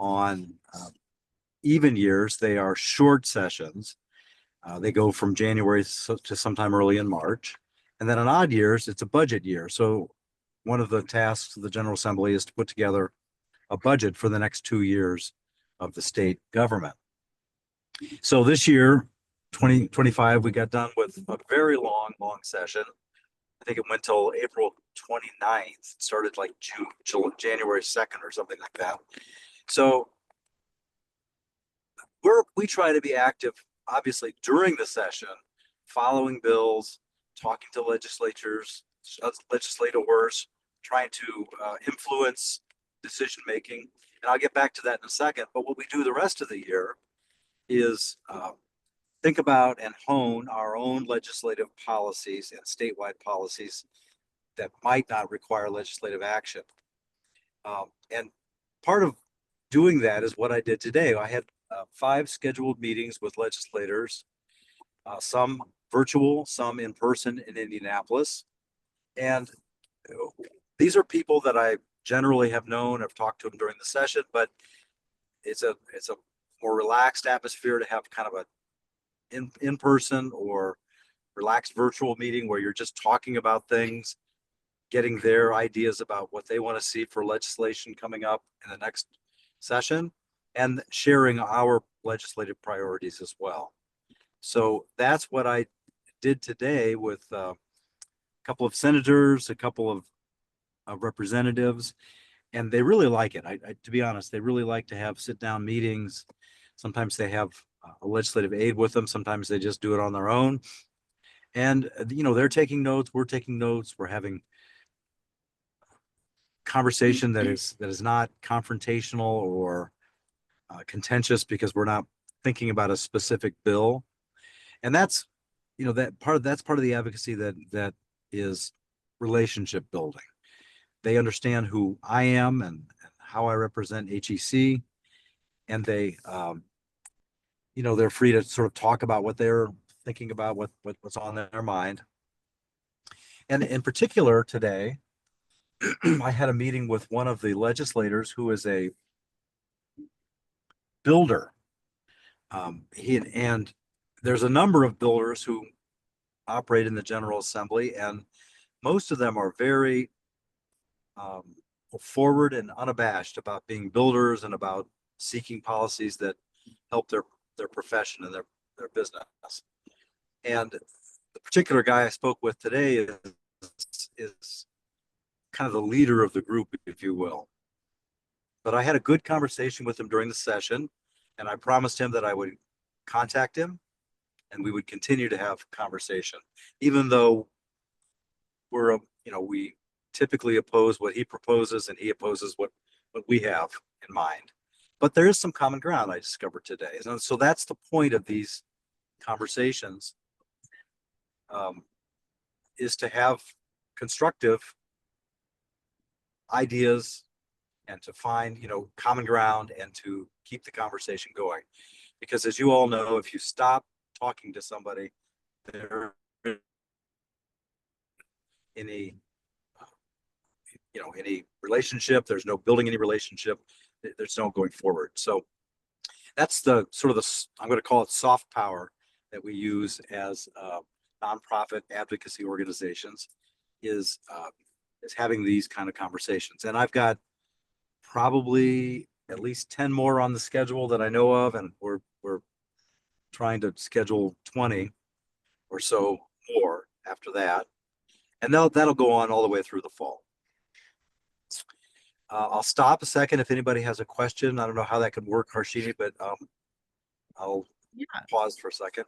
On even years, they are short sessions. They go from January to sometime early in March. And then on odd years, it's a budget year. So one of the tasks of the General Assembly is to put together a budget for the next 2 years of the state government. So this year, 2025, we got done with a very long session. I think it went till April 29th. It started like January 2nd or something like that. So we try to be active, obviously, during the session, following bills, talking to legislators, trying to influence decision making. And I'll get back to that in a second. But what we do the rest of the year is think about and hone our own legislative policies and statewide policies that might not require legislative action. And part of doing that is what I did today. I had 5 scheduled meetings with legislators, some virtual, some in person in Indianapolis. And these are people that I generally have known. I've talked to them during the session, but it's a more relaxed atmosphere to have kind of a in-person or relaxed virtual meeting where you're just talking about things, getting their ideas about what they want to see for legislation coming up in the next session, and sharing our legislative priorities as well. So that's what I did today with a couple of senators, a couple of representatives, and they really like it. To be honest, they really like to have sit-down meetings. Sometimes they have a legislative aide with them. Sometimes they just do it on their own. And, they're taking notes. We're taking notes. We're having conversation that is not confrontational or contentious because we're not thinking about a specific bill. And that's part of the advocacy that is relationship building. They understand who I am and how I represent HEC, and they they're free to sort of talk about what they're thinking about, what's on their mind. And in particular today, I had a meeting with one of the legislators who is a builder. And there's a number of builders who operate in the General Assembly, and most of them are very forward and unabashed about being builders and about seeking policies that help their profession and their business. And the particular guy I spoke with today is kind of the leader of the group, if you will. But I had a good conversation with him during the session, and I promised him that I would contact him and we would continue to have conversation, even though we typically oppose what he proposes and he opposes what we have in mind. But there is some common ground, I discovered today. And so that's the point of these conversations, is to have constructive ideas and to find, common ground and to keep the conversation going. Because as you all know, if you stop talking to somebody, they're in a any relationship, there's no building any relationship, there's no going forward. So that's the sort of I'm going to call it soft power that we use as nonprofit advocacy organizations, is having these kind of conversations. And I've got probably at least 10 more on the schedule that I know of, and we're trying to schedule 20 or so more after that, and that'll go on all the way through the fall. I'll stop a second if anybody has a question. I don't know how that could work, Harshini, but I'll pause for a second.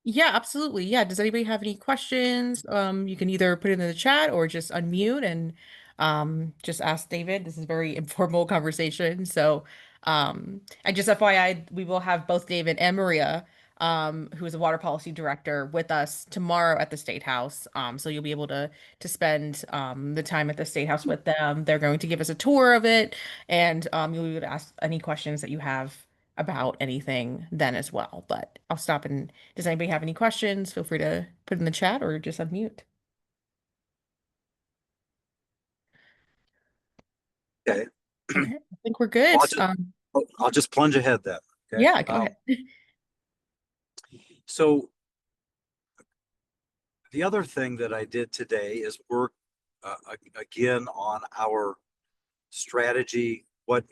Yeah, absolutely. Yeah. Does anybody have any questions? You can either put it in the chat or just unmute and just ask David. This is a very informal conversation. So and just FYI, we will have both David and Maria, who is a water policy director, with us tomorrow at the State House. So you'll be able to spend the time at the State House with them. They're going to give us a tour of it, and you'll be able to ask any questions that you have about anything then as well. But I'll stop, and does anybody have any questions? Feel free to put in the chat or just unmute. Okay. Okay, I think we're good. Well, I'll just plunge ahead then. Okay. Yeah, go ahead. So the other thing that I did today is work again on our strategy. What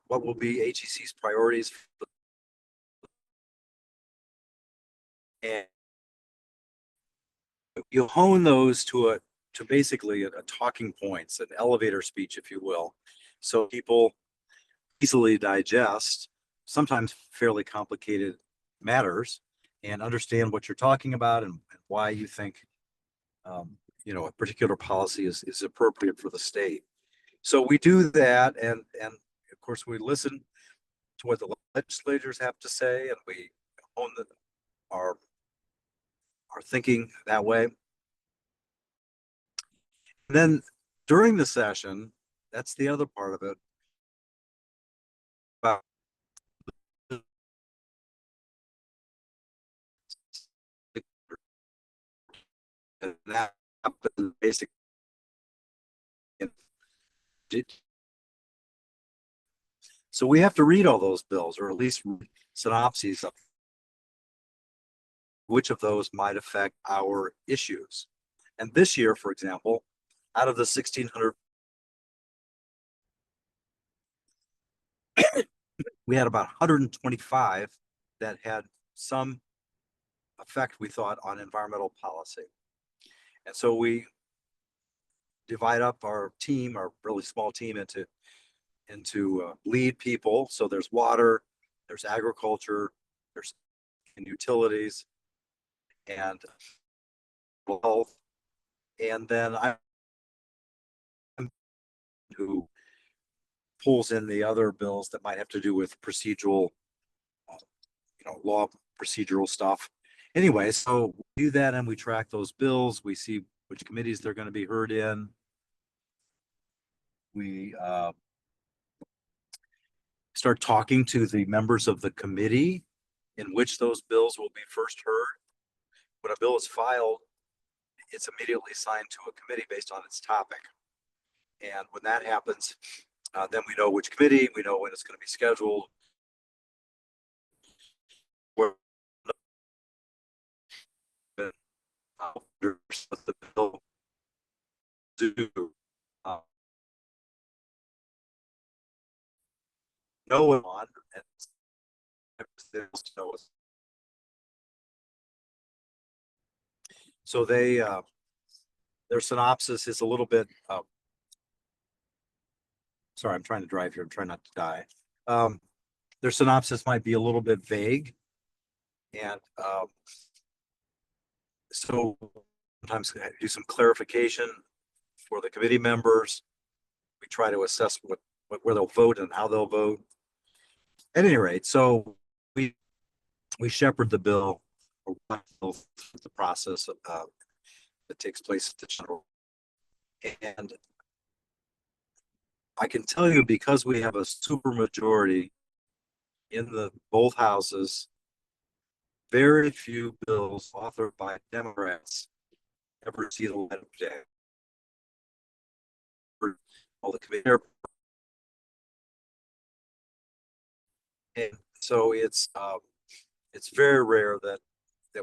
will be HEC's priorities, and you hone those to basically a talking points, an elevator speech, if you will, so people easily digest sometimes fairly complicated matters and understand what you're talking about and why you think a particular policy is appropriate for the state. So we do that, and of course we listen to what the legislators have to say, and we hone our thinking that way. And then during the session, that's the other part of it. About that basic. So we have to read all those bills, or at least synopses of which of those might affect our issues. And this year, for example, out of the 1,600, we had about 125 that had some effect, we thought, on environmental policy. And so we divide up our team, our really small team, into lead people. So there's water, there's agriculture, there's utilities, and health. And then I'm who pulls in the other bills that might have to do with procedural, law procedural stuff. Anyway, so we do that and we track those bills. We see which committees they're going to be heard in. We start talking to the members of the committee in which those bills will be first heard. When a bill is filed, it's immediately assigned to a committee based on its topic. And when that happens, then we know which committee, we know when it's going to be scheduled. Where the bill do know what on, and so their synopsis is a little bit. Sorry, I'm trying to drive here. I'm trying not to die. Their synopsis might be a little bit vague, and so sometimes do some clarification for the committee members. We try to assess where they'll vote and how they'll vote. At any rate, so we shepherd the bill, or the process that takes place at the general. And I can tell you, because we have a super majority in both houses, very few bills authored by Democrats ever see the light of day. All the committee, and so it's very rare that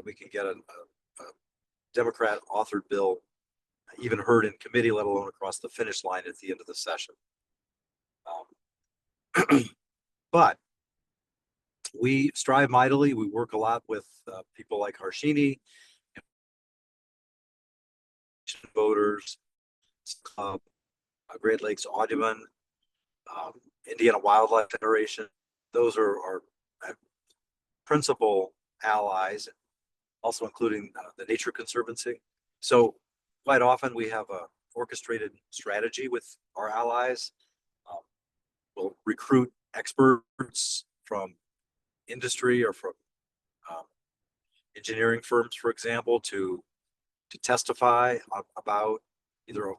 we can get a Democrat authored bill even heard in committee, let alone across the finish line at the end of the session. But we strive mightily. We work a lot with people like Harshini, voters, Great Lakes Audubon, Indiana Wildlife Federation. Those are our principal allies, also including the Nature Conservancy. So quite often we have a orchestrated strategy with our allies. We'll recruit experts from industry or from engineering firms, for example, to testify about either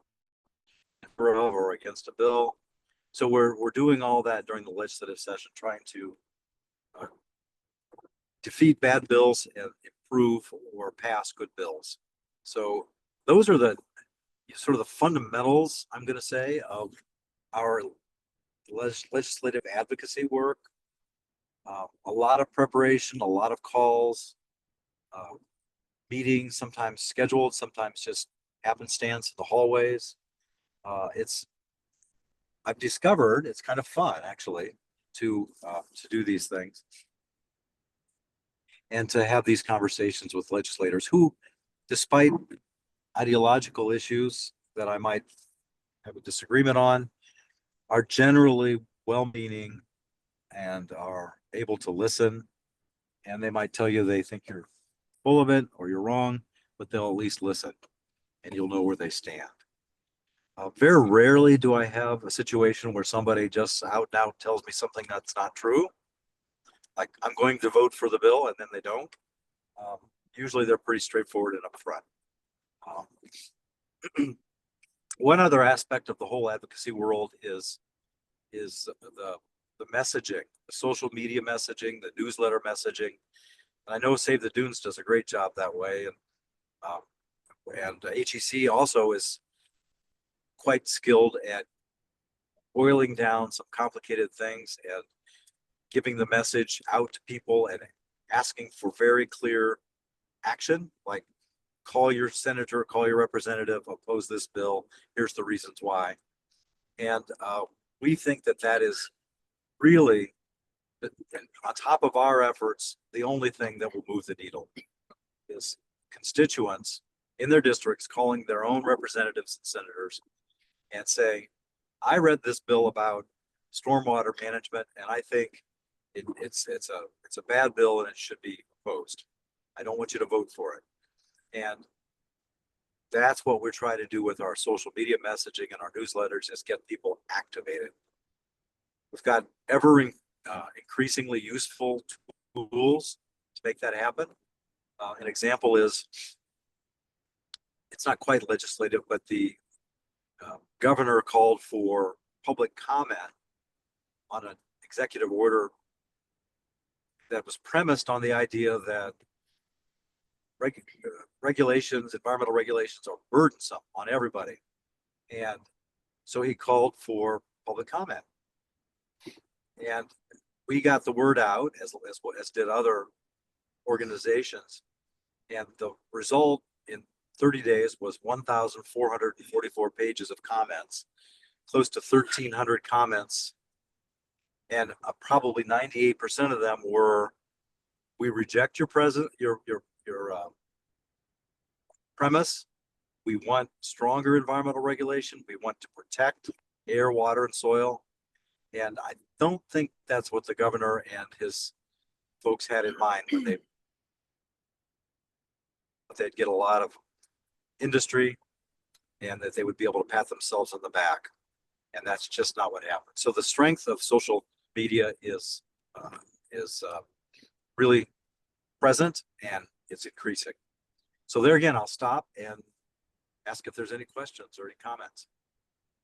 or against a bill. So we're doing all that during the legislative session, trying to defeat bad bills and improve or pass good bills. So those are the sort of the fundamentals, I'm going to say, of our legislative advocacy work. A lot of preparation, a lot of calls, meetings, sometimes scheduled, sometimes just happenstance in the hallways. I've discovered it's kind of fun actually to do these things and to have these conversations with legislators who, despite ideological issues that I might have a disagreement on, are generally well-meaning and are able to listen. And they might tell you they think you're full of it or you're wrong, but they'll at least listen and you'll know where they stand. Very rarely do I have a situation where somebody just out and out tells me something that's not true. Like, I'm going to vote for the bill and then they don't. Usually they're pretty straightforward and upfront. One other aspect of the whole advocacy world is the messaging, the social media messaging, the newsletter messaging. And I know Save the Dunes does a great job that way. And HEC also is quite skilled at boiling down some complicated things and giving the message out to people and asking for very clear action, like call your senator, call your representative, oppose this bill. Here's the reasons why. And we think that that is really, on top of our efforts, the only thing that will move the needle is constituents in their districts calling their own representatives and senators and saying, I read this bill about stormwater management and I think it's a bad bill and it should be opposed. I don't want you to vote for it. And that's what we're trying to do with our social media messaging and our newsletters, is get people activated. We've got ever increasingly useful tools to make that happen. An example is, it's not quite legislative, but the governor called for public comment on an executive order that was premised on the idea that regulations, environmental regulations, are burdensome on everybody. And so he called for public comment. And we got the word out, as did other organizations. And the result in 30 days was 1,444 pages of comments, close to 1,300 comments. And probably 98% of them were, we reject your premise. We want stronger environmental regulation. We want to protect air, water, and soil. And I don't think that's what the governor and his folks had in mind when they'd get a lot of industry and that they would be able to pat themselves on the back. And that's just not what happened. So the strength of social media is really present and it's increasing. So there again, I'll stop and ask if there's any questions or any comments.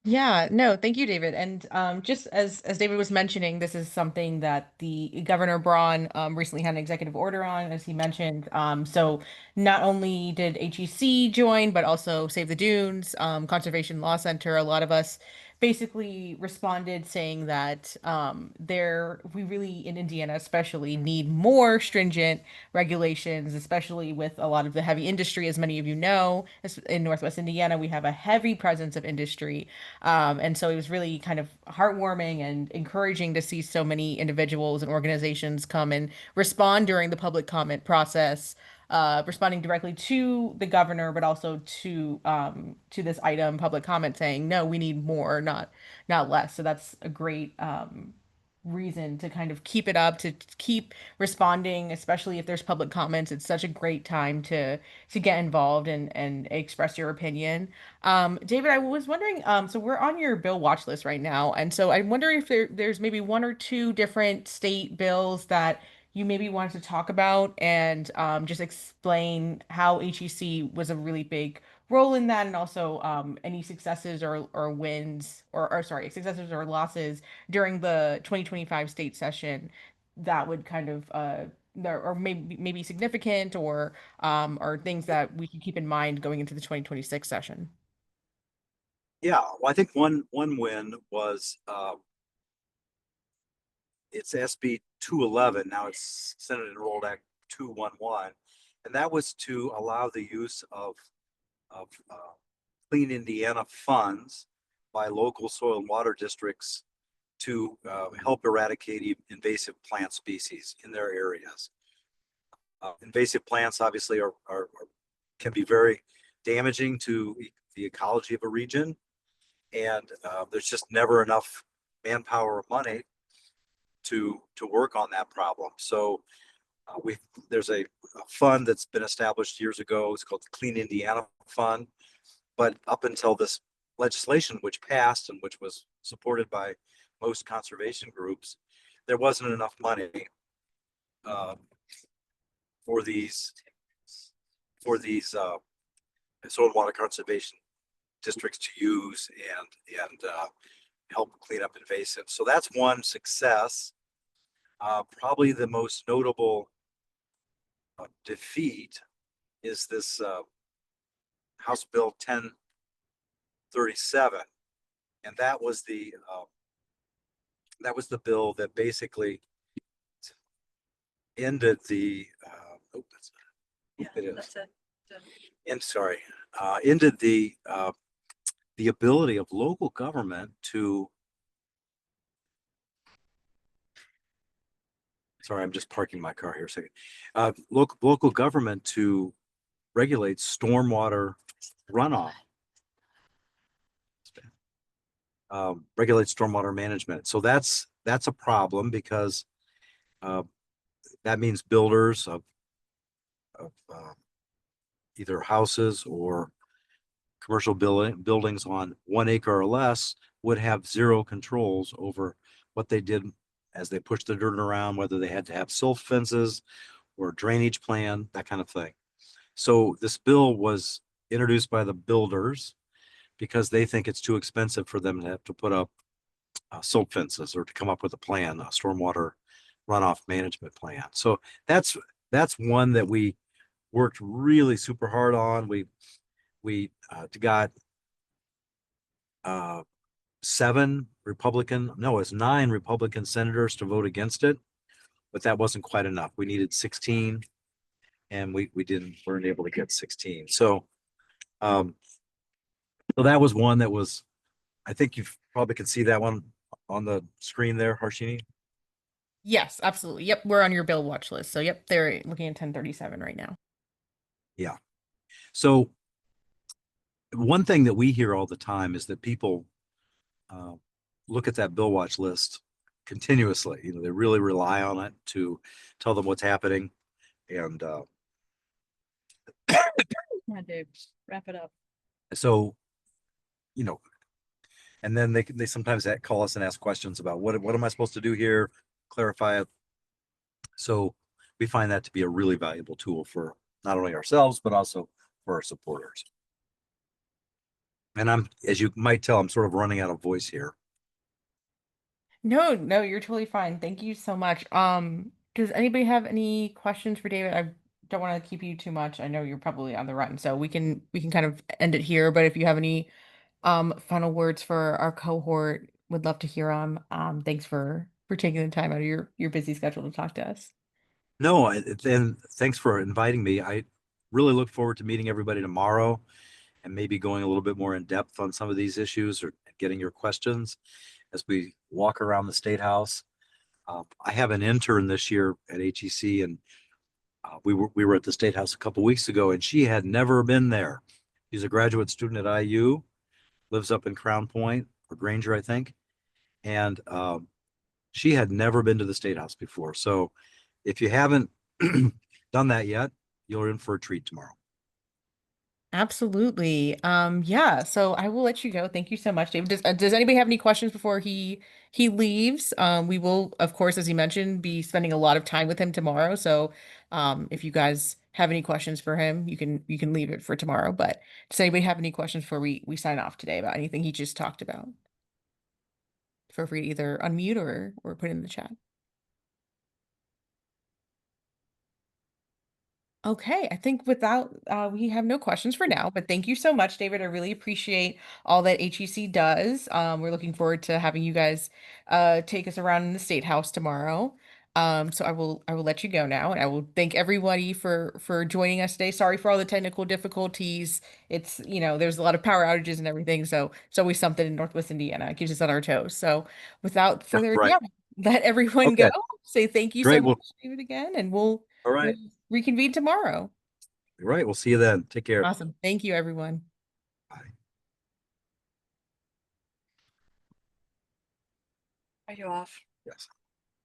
Yeah, no, thank you, David. And just as David was mentioning, this is something that the Governor Braun recently had an executive order on, as he mentioned. So not only did HEC join, but also Save the Dunes, Conservation Law Center. A lot of us basically responded saying that we really, in Indiana especially, need more stringent regulations, especially with a lot of the heavy industry. As many of you know, in Northwest Indiana, we have a heavy presence of industry. And so it was really kind of heartwarming and encouraging to see so many individuals and organizations come and respond during the public comment process, responding directly to the governor, but also to this item, public comment, saying, no, we need more, not less. So that's a great reason to kind of keep it up, to keep responding, especially if there's public comments. It's such a great time to get involved and express your opinion. David, I was wondering, so we're on your bill watch list right now, and so I'm wondering if there's maybe one or two different state bills that you maybe wanted to talk about and just explain how HEC was a really big role in that, and also any successes or wins, or sorry, successes or losses during the 2025 state session that would kind of or maybe significant, or things that we should keep in mind going into the 2026 session. Yeah, well, I think one win was it's SB 211. Now it's Senate Enrolled Act 211. And that was to allow the use of Clean Indiana funds by local soil and water districts to help eradicate invasive plant species in their areas. Invasive plants obviously can be very damaging to the ecology of a region, and there's just never enough manpower or money to work on that problem. So there's a fund that's been established years ago. It's called the Clean Indiana Fund. But up until this legislation, which passed and which was supported by most conservation groups, there wasn't enough money uh, for these soil and water conservation districts to use and help clean up invasives. So that's one success. Probably the most notable defeat is this House Bill 1037, and that was the bill that basically ended the ended the ability of local government to, sorry, I'm just parking my car here a second, local government to regulate stormwater runoff, regulate stormwater management. So that's a problem because that means builders of either houses or commercial buildings on 1 acre or less would have zero controls over what they did as they pushed the dirt around, whether they had to have silt fences or drainage plan, that kind of thing. So this bill was introduced by the builders because they think it's too expensive for them to have to put up silt fences or to come up with a plan, a stormwater runoff management plan. So that's one that we worked really super hard on. We got 9 Republican senators to vote against it, but that wasn't quite enough. We needed 16, and we weren't able to get 16. So so that was one that was, I think you probably can see that one on the screen there, Harshini. Yes, absolutely. Yep, we're on your bill watch list. So yep, they're looking at 1037 right now. Yeah. So one thing that we hear all the time is that people look at that bill watch list continuously. You know, they really rely on it to tell them what's happening. And Yeah, Dave, wrap it up. so, you know, and then they sometimes call us and ask questions about what am I supposed to do here, clarify it. So we find that to be a really valuable tool for not only ourselves, but also for our supporters. And as you might tell, I'm sort of running out of voice here. No, no, you're totally fine. Thank you so much. Does anybody have any questions for David? I don't want to keep you too much. I know you're probably on the run, so we can kind of end it here. But if you have any final words for our cohort, would love to hear them. Thanks for taking the time out of your busy schedule to talk to us. No, and thanks for inviting me. I really look forward to meeting everybody tomorrow and maybe going a little bit more in depth on some of these issues or getting your questions as we walk around the State House. I have an intern this year at HEC, and we were at the State House a couple weeks ago, and she had never been there. She's a graduate student at IU, lives up in Crown Point or Granger, I think, and she had never been to the State House before. So if you haven't done that yet, you're in for a treat tomorrow. Absolutely. Yeah, so I will let you go. Thank you so much, David. Does anybody have any questions before he leaves? We will, of course, as you mentioned, be spending a lot of time with him tomorrow. So, if you guys have any questions for him, you can leave it for tomorrow. But does anybody have any questions before we sign off today about anything he just talked about? Feel free to either unmute or put it in the chat. Okay, I think without we have no questions for now, but thank you so much, David. I really appreciate all that HEC does. We're looking forward to having you guys take us around in the State House tomorrow. So I will let you go now, and I will thank everybody for joining us today. Sorry for all the technical difficulties. It's, there's a lot of power outages and everything, so it's always something in Northwest Indiana. It keeps us on our toes. So without further ado, Right. let everyone go. Okay, Say thank you so great. much, Well, David, again, and we'll all we'll right. reconvene tomorrow. All right. We'll see you then. Take care. Awesome. Thank you, everyone. Bye. Are you off? Yes.